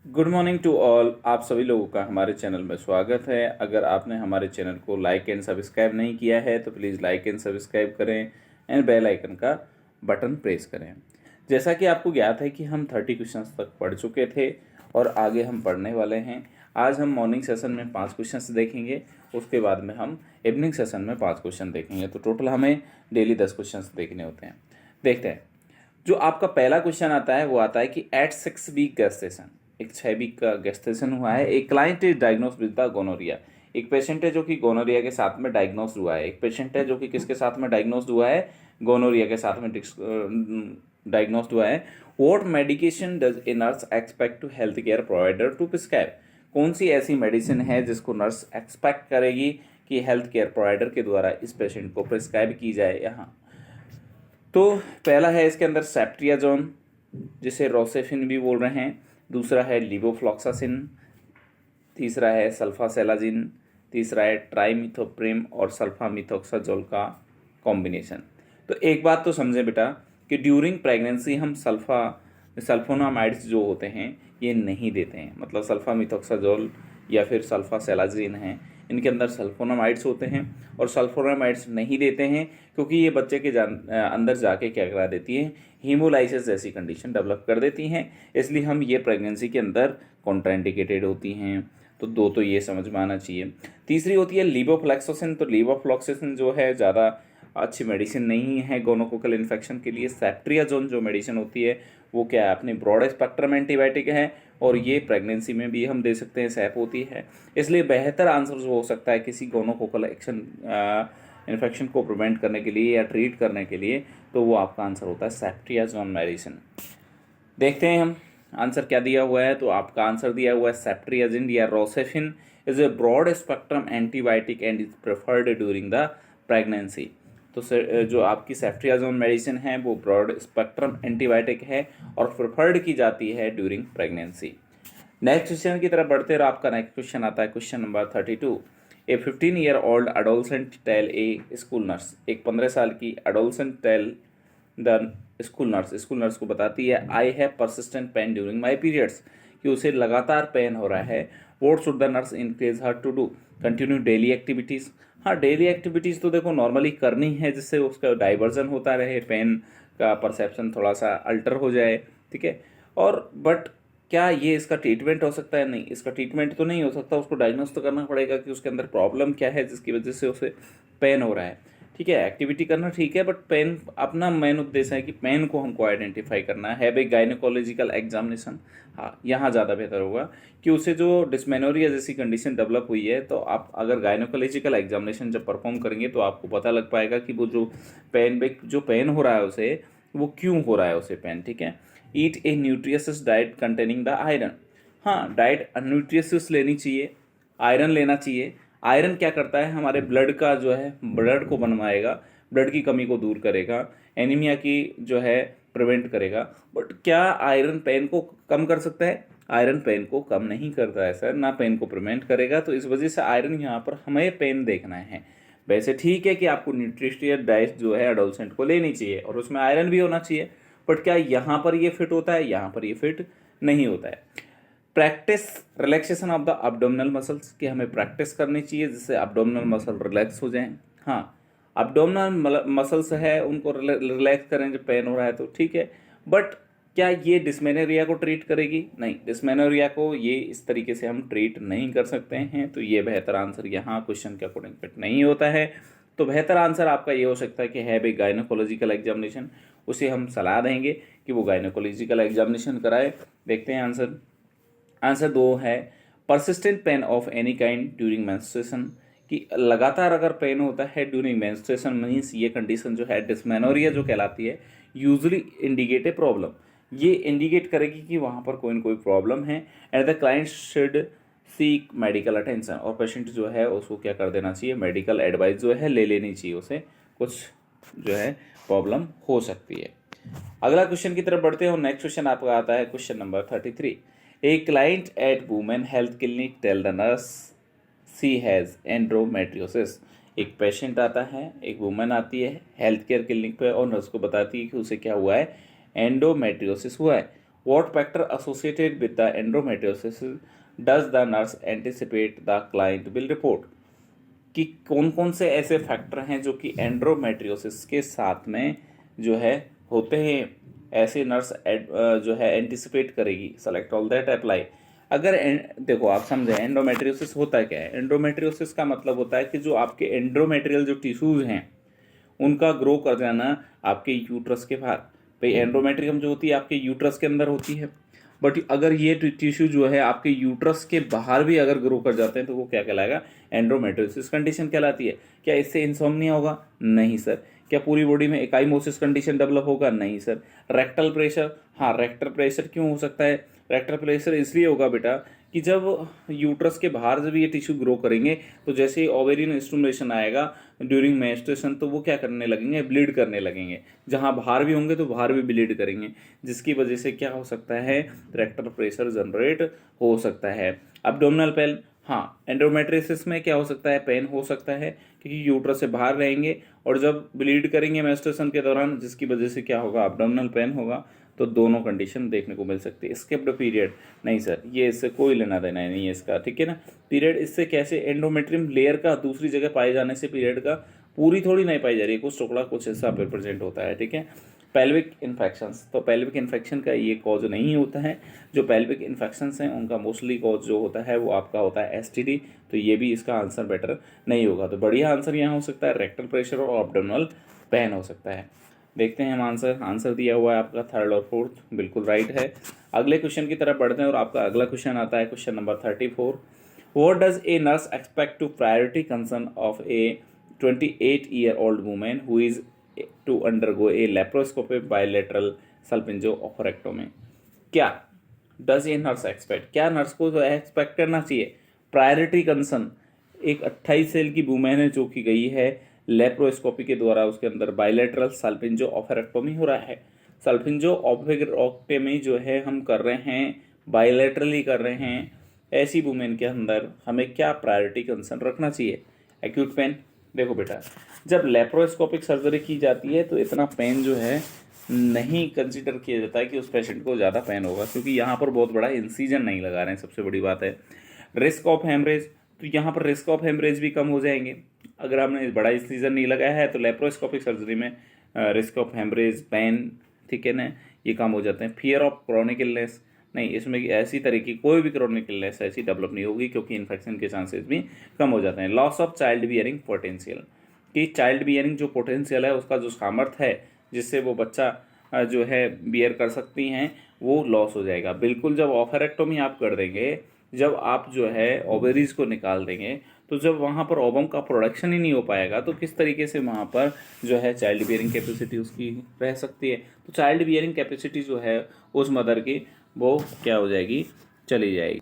Good morning to all. आप सभी लोगों का हमारे चैनल में स्वागत है। अगर आपने हमारे चैनल को लाइक एंड सब्सक्राइब नहीं किया है तो प्लीज़ लाइक एंड सब्सक्राइब करें एंड बेल आइकन का बटन प्रेस करें। जैसा कि आपको ज्ञात है कि हम 30 क्वेश्चंस तक पढ़ चुके थे और आगे हम पढ़ने वाले हैं। आज हम मॉर्निंग सेशन में 5 क्वेश्चंस देखेंगे, उसके बाद में हम इवनिंग सेशन में 5 क्वेश्चन देखेंगे। तो टोटल हमें डेली 10 क्वेश्चंस देखने होते हैं। देखते हैं। जो आपका पहला क्वेश्चन आता है वो आता है कि एट 6 वीक गेस्टेशन, एक 6 वीक का गेस्टेशन हुआ है। एक client is diagnose with the gonorrhoea, एक पेशेंट है जो कि गोनोरिया के साथ में डायग्नोज हुआ है। एक पेशेंट है जो कि किसके साथ में डायग्नोज हुआ है, गोनोरिया के साथ में डायग्नोज हुआ है। What medication does a nurse expect to health care provider to prescribe, कौन सी ऐसी मेडिसिन है जिसको नर्स एक्सपेक्ट करेगी कि हेल्थ केयर प्रोवाइडर के द्वारा इस पेशेंट को प्रिस्क्राइब की जाए। यहाँ तो पहला है इसके अंदर सेप्ट्रियाजोन, जिसे रोसेफिन भी बोल रहे हैं। दूसरा है लिवोफ्लॉक्सासिन, तीसरा है सल्फासेलाजिन, तीसरा है ट्राइमिथोप्रिम और सल्फामिथोक्साजोल का कॉम्बिनेशन। तो एक बात तो समझें बेटा कि ड्यूरिंग प्रेगनेंसी हम सल्फोनामाइड्स जो होते हैं ये नहीं देते हैं। मतलब सल्फामिथोक्साजोल या फिर सल्फासेलाजिन है, इनके अंदर सल्फोनामाइड्स होते हैं और सल्फोनामाइड्स नहीं देते हैं क्योंकि ये बच्चे के अंदर जाके क्या करा देती है, हीमोलाइसिस जैसी कंडीशन डेवलप कर देती हैं। इसलिए हम ये प्रेगनेंसी के अंदर कॉन्ट्राइंडिकेटेड होती हैं। तो दो तो ये समझ में आना चाहिए। तीसरी होती है लीवोफ्लैक्सोसिन। तो लीवोफ्लॉक्सासिन जो है ज़्यादा अच्छी मेडिसिन नहीं है गोनोकोकल इन्फेक्शन के लिए। सेप्ट्रियाजोन जो मेडिसिन होती है वो क्या है, अपनी ब्रॉड स्पेक्ट्रम एंटीबायोटिक है और ये प्रेगनेंसी में भी हम दे सकते हैं, सैप होती है। इसलिए बेहतर आंसर जो हो सकता है किसी गोनोकोकल इन्फेक्शन को प्रिवेंट करने के लिए या ट्रीट करने के लिए, तो वो आपका आंसर होता है सेप्ट्रियाजोन मेडिसिन। देखते हैं हम आंसर क्या दिया हुआ है। तो आपका आंसर दिया हुआ है सेप्ट्रियाजिन या Rocephin is a broad spectrum antibiotic and is preferred during the pregnancy. तो जो आपकी सेफ्ट्रियाजोन मेडिसिन है वो ब्रॉड स्पेक्ट्रम एंटीबायोटिक है और प्रेफर्ड की जाती है ड्यूरिंग प्रेगनेंसी। नेक्स्ट क्वेश्चन की तरफ बढ़ते हैं। आपका नेक्स्ट क्वेश्चन आता है question number 32। A 15-year-old adolescent tell a school nurse, एक 15 साल की adolescent tell the school nurse को बताती है I have persistent pain during my periods, कि उसे लगातार पेन हो रहा है। What should the nurse encourage her to do, continue daily activities. हाँ, डेली एक्टिविटीज़ तो देखो नॉर्मली करनी है जिससे उसका डाइवर्जन होता रहे, पेन का परसेप्शन थोड़ा सा अल्टर हो जाए, ठीक है। और बट क्या ये इसका ट्रीटमेंट हो सकता है? नहीं, इसका ट्रीटमेंट तो नहीं हो सकता। उसको डायग्नोस तो करना पड़ेगा कि उसके अंदर प्रॉब्लम क्या है जिसकी वजह से उसे पेन हो रहा है, ठीक है। एक्टिविटी करना ठीक है, बट पेन, अपना मेन उद्देश्य है कि पेन को हमको आइडेंटिफाई करना है। भाई गायनोकोलॉजिकल एग्जामिनेशन, हाँ यहाँ ज़्यादा बेहतर होगा कि उसे जो डिस्मेनोरिया जैसी कंडीशन डेवलप हुई है, तो आप अगर गायनोकोलॉजिकल एग्जामिनेशन जब परफॉर्म करेंगे तो आपको पता लग पाएगा कि वो जो पेन हो रहा है उसे, वो क्यों हो रहा है उसे पेन, ठीक है। Eat a nutritious diet containing the iron, हाँ डाइट न्यूट्रियस लेनी चाहिए, आयरन लेना चाहिए। आयरन क्या करता है, हमारे ब्लड का जो है, ब्लड को बनवाएगा, ब्लड की कमी को दूर करेगा, एनीमिया की जो है प्रिवेंट करेगा। बट क्या आयरन पेन को कम कर सकता है? आयरन पेन को कम नहीं करता है सर, ना पेन को प्रिवेंट करेगा। तो इस वजह से आयरन यहाँ पर हमें पेन देखना है। वैसे ठीक है कि आपको न्यूट्रिशियस डाइट जो है एडोलसेंट को लेनी चाहिए और उसमें आयरन भी होना चाहिए, बट क्या यहाँ पर ये फिट होता है? यहाँ पर ये फिट नहीं होता है। Practice relaxation of the abdominal muscles, की हमें प्रैक्टिस करनी चाहिए जिससे अब्डोमिनल मसल रिलैक्स हो जाएं। हाँ, अब्डोमिनल मसल्स है उनको रिलैक्स करें जब पेन हो रहा है तो ठीक है, बट क्या ये डिस्मेनोरिया को ट्रीट करेगी? नहीं, डिस्मेनोरिया को ये इस तरीके से हम ट्रीट नहीं कर सकते हैं। तो ये बेहतर आंसर यहाँ क्वेश्चन के अकॉर्डिंग फिट नहीं होता है। तो बेहतर आंसर आपका ये हो सकता है कि है भाई गायनोकोलॉजिकल एग्जामिनेशन, उसे हम सलाह देंगे कि वो गायनोकोलॉजिकल एग्जामिनेशन कराए। देखते हैं आंसर। आंसर 2 है persistent pain of any kind during menstruation, कि लगातार अगर पेन होता है ड्यूरिंग मेंस्ट्रुएशन, मीन्स ये कंडीशन जो है डिस्मेनोरिया जो कहलाती है, यूजुअली इंडिकेट ए प्रॉब्लम, ये इंडिकेट करेगी कि वहाँ पर कोई ना कोई प्रॉब्लम है। And the client should seek medical attention, और पेशेंट जो है उसको क्या कर देना चाहिए, मेडिकल एडवाइस जो है ले लेनी चाहिए, उसे कुछ जो है प्रॉब्लम हो सकती है। अगला क्वेश्चन की तरफ बढ़ते हैं। नेक्स्ट क्वेश्चन आपका आता है question number 33। A client at women health clinic tell the nurse she has endometriosis, एक पेशेंट आता है, एक वुमेन आती है हेल्थ केयर क्लिनिक पे और नर्स को बताती है कि उसे क्या हुआ है, एंडोमेट्रियोसिस हुआ है। What factor associated with the endometriosis does the nurse anticipate the client will report? कि कौन कौन से ऐसे फैक्टर हैं जो कि एंड्रोमेट्रियोसिस के साथ में जो है होते हैं, ऐसे नर्स जो है एंटिसिपेट करेगी। Select all that apply. अगर देखो आप समझे एंडोमेट्रियोसिस होता क्या है। एंडोमेट्रियोसिस का मतलब होता है कि जो आपके एंड्रोमेट्रियल जो टिश्यूज हैं उनका ग्रो कर जाना आपके यूट्रस के बाहर। भाई एंड्रोमेट्रियम जो होती है आपके यूट्रस के अंदर होती है, बट अगर ये टिश्यू जो है आपके यूट्रस के बाहर भी अगर ग्रो कर जाते हैं तो वो क्या कहलाएगा, एंड्रोमेट्रियोसिस कंडीशन कहलाती है। क्या इससे इंसोम्निया होगा? नहीं सर। क्या पूरी बॉडी में एकाइमोसिस कंडीशन डेवलप होगा? नहीं सर। Rectal pressure? हाँ, रेक्टल प्रेशर क्यों हो सकता है? रेक्टल प्रेशर इसलिए होगा बेटा कि जब यूट्रस के बाहर जब ये टिश्यू ग्रो करेंगे तो जैसे ही ओवेरियन स्टिमुलेशन आएगा ड्यूरिंग मेंस्ट्रुएशन तो वो क्या करने लगेंगे, ब्लीड करने लगेंगे। जहाँ बाहर भी होंगे तो बाहर भी ब्लीड करेंगे, जिसकी वजह से क्या हो सकता है, रेक्टल प्रेशर जनरेट हो सकता है। Abdominal pen? हाँ, एंडोमेट्रियोसिस में क्या हो सकता है, पेन हो सकता है क्योंकि यूट्रस से बाहर रहेंगे और जब ब्लीड करेंगे मेंस्ट्रुएशन के दौरान, जिसकी वजह से क्या होगा, अब्डोमिनल पेन होगा। तो दोनों कंडीशन देखने को मिल सकती है। Skipped period? नहीं सर, ये इससे कोई लेना देना नहीं है इसका, ठीक है ना। पीरियड इससे कैसे, एंडोमेट्रियम लेयर का दूसरी जगह पाए जाने से पीरियड का पूरी थोड़ी नहीं पाई जा रही है, कुछ टुकड़ा कुछ हिस्सा रिप्रेजेंट होता है, ठीक है। Pelvic infections? तो पेल्विक इन्फेक्शन का ये कॉज नहीं होता है। जो पेल्विक इन्फेक्शंस हैं उनका मोस्टली कॉज जो होता है वो आपका होता है एसटीडी। तो ये भी इसका आंसर बेटर नहीं होगा। तो बढ़िया आंसर यहाँ हो सकता है रेक्टल प्रेशर और एब्डोमिनल पेन हो सकता है। देखते हैं हम आंसर दिया हुआ है आपका थर्ड और फोर्थ, बिल्कुल राइट है। अगले क्वेश्चन की तरफ बढ़ते हैं और आपका अगला क्वेश्चन आता है question number 34। What does a nurse expect to priority concern of a 28-year-old women who is to undergo a laparoscopic bilateral salpingo-oophorectomy? क्या डज ए नर्स एक्सपेक्ट, क्या नर्स को जो एक्सपेक्ट करना चाहिए, प्रायोरिटी कंसर्न एक 28 साल की वुमेन है जो कि गई है लेप्रोस्कोपी के द्वारा, उसके अंदर बायलैटरल सल्पिंजोऑपरेक्टोमी हो रहा है। सल्पिंजोऑपरेक्टोमी जो है हम कर रहे हैं, बायलैटरली कर रहे हैं, ऐसी वुमेन के अंदर हमें क्या प्रायोरिटी कंसर्न रखना चाहिए? Acute pain? देखो बेटा, जब लेप्रोस्कोपिक सर्जरी की जाती है तो इतना पेन जो है नहीं कंसिडर किया जाता है कि उस पेशेंट को ज़्यादा पेन होगा, क्योंकि यहाँ पर बहुत बड़ा इंसीजन नहीं लगा रहे हैं, सबसे बड़ी बात है। Risk of haemorrhage? तो यहाँ पर रिस्क ऑफ हेमरेज भी कम हो जाएंगे। अगर हमने बड़ा इंसीजन नहीं लगाया है तो लेप्रोस्कोपिक सर्जरी में रिस्क ऑफ हेमरेज, पेन, ठीक है ना, ये कम हो जाते हैं। Fear of chronic illness? नहीं, इसमें ऐसी तरह की कोई भी क्रॉनिक इलनेस ऐसी डेवलप नहीं होगी क्योंकि इन्फेक्शन के चांसेस भी कम हो जाते हैं। Loss of child bearing potential? कि चाइल्ड बियरिंग जो पोटेंशियल है, उसका जो सामर्थ्य है जिससे वो बच्चा जो है बियर कर सकती हैं, वो लॉस हो जाएगा। बिल्कुल, जब ऑफरेक्टोमी आप कर देंगे, जब आप जो है ओवेरीज को निकाल देंगे, तो जब वहाँ पर ओवम का प्रोडक्शन ही नहीं हो पाएगा तो किस तरीके से वहाँ पर जो है चाइल्ड बियरिंग कैपेसिटी उसकी रह सकती है। तो चाइल्ड बियरिंग कैपेसिटी जो है उस मदर की वो क्या हो जाएगी, चली जाएगी।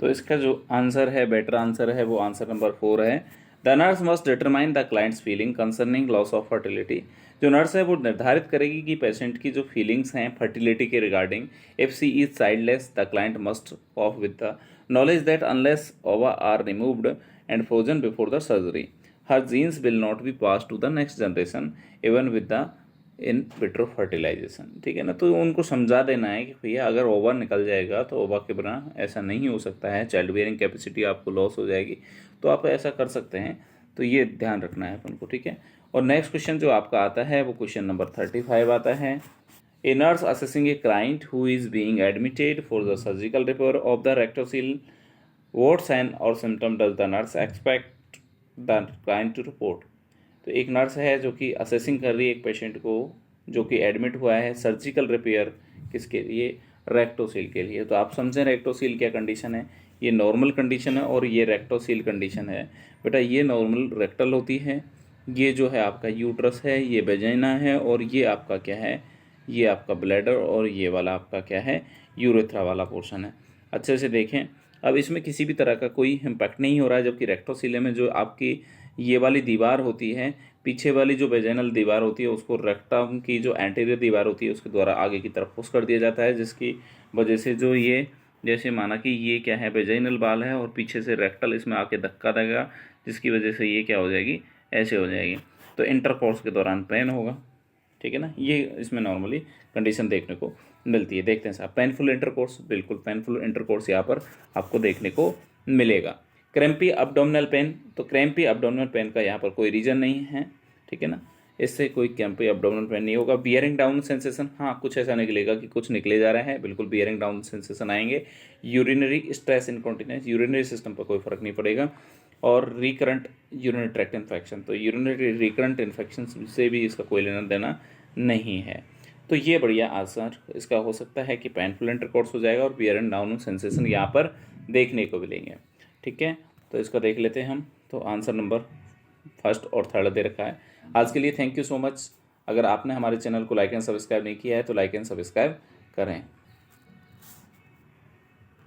तो इसका जो आंसर है, बेटर आंसर है, वो आंसर नंबर 4 है। The nurse must determine the clients feeling concerning loss of fertility? जो नर्स है वो निर्धारित करेगी कि पेशेंट की जो फीलिंग्स हैं फर्टिलिटी के regarding. If she is childless the client must of with the knowledge that unless ova are removed and frozen before the surgery her genes will not be pass to the next generation even with the in vitro fertilization, ठीक है ना। तो उनको समझा देना है कि भैया अगर ओवा निकल जाएगा तो ओवा के बिना ऐसा नहीं हो सकता है, चाइल्ड बियरिंग कैपेसिटी आपको लॉस हो जाएगी, तो आप ऐसा कर सकते हैं। तो ये ध्यान रखना है अपन को, ठीक है। और नेक्स्ट क्वेश्चन जो आपका आता है वो क्वेश्चन नंबर 35 आता है। A nurse assessing a client who is being admitted for the surgical repair of the rectocele, what sign और symptom does the nurse expect the client to report? तो एक नर्स है जो कि असेसिंग कर रही है एक पेशेंट को जो कि एडमिट हुआ है सर्जिकल रिपेयर, किसके लिए, रेक्टोसील के लिए। तो आप समझें रेक्टोसील क्या कंडीशन है, ये नॉर्मल कंडीशन है और ये रेक्टोसील कंडीशन है। बेटा ये नॉर्मल रेक्टल होती है, ये जो है आपका यूट्रस है, ये वेजाइना है, और ये आपका क्या है, ये आपका ब्लैडर, और ये वाला आपका क्या है, यूरेथ्रा वाला पोर्शन है। अच्छे से देखें, अब इसमें किसी भी तरह का कोई इम्पैक्ट नहीं हो रहा है, जबकि रेक्टोसीले में जो आपकी ये वाली दीवार होती है, पीछे वाली जो वेजाइनल दीवार होती है, उसको रेक्टम की जो एंटीरियर दीवार होती है उसके द्वारा आगे की तरफ पुश कर दिया जाता है, जिसकी वजह से जो ये, जैसे माना कि ये क्या है, वेजाइनल बाल है और पीछे से रेक्टल इसमें आके धक्का देगा, जिसकी वजह से ये क्या हो जाएगी, ऐसे हो जाएगी। तो इंटरकोर्स के दौरान पेन होगा, ठीक है ना। ये इसमें नॉर्मली कंडीशन देखने को मिलती है। देखते हैं साहब, पेनफुल इंटरकोर्स, बिल्कुल पेनफुल इंटरकोर्स यहाँ पर आपको देखने को मिलेगा। क्रैम्पी अब्डोमिनल पेन, तो क्रैम्पी अब्डोमिनल पेन का यहाँ पर कोई रीजन नहीं है, ठीक है ना, इससे कोई क्रैम्पी अब्डोमिनल पेन नहीं होगा। बियरिंग डाउन सेंसेशन, हाँ कुछ ऐसा निकलेगा कि कुछ निकले जा रहा है, बिल्कुल बियरिंग डाउन सेंसेशन आएंगे। Urinary stress incontinence, urinary system पर कोई फर्क नहीं पड़ेगा। और रिकरेंट यूरिनरी ट्रैक्ट इन्फेक्शन, तो यूरिनरी रिकरेंट इन्फेक्शन से भी इसका कोई लेना देना नहीं है। तो ये बढ़िया आंसर इसका हो सकता है कि पेनफुल इंटरकोर्स हो जाएगा और बियर एंड डाउन सेंसेशन यहाँ पर देखने को मिलेंगे, ठीक है। तो इसका देख लेते हैं हम, तो आंसर नंबर फर्स्ट और थर्ड दे रखा है। आज के लिए थैंक यू सो मच। अगर आपने हमारे चैनल को लाइक एंड सब्सक्राइब नहीं किया है तो लाइक एंड सब्सक्राइब करें।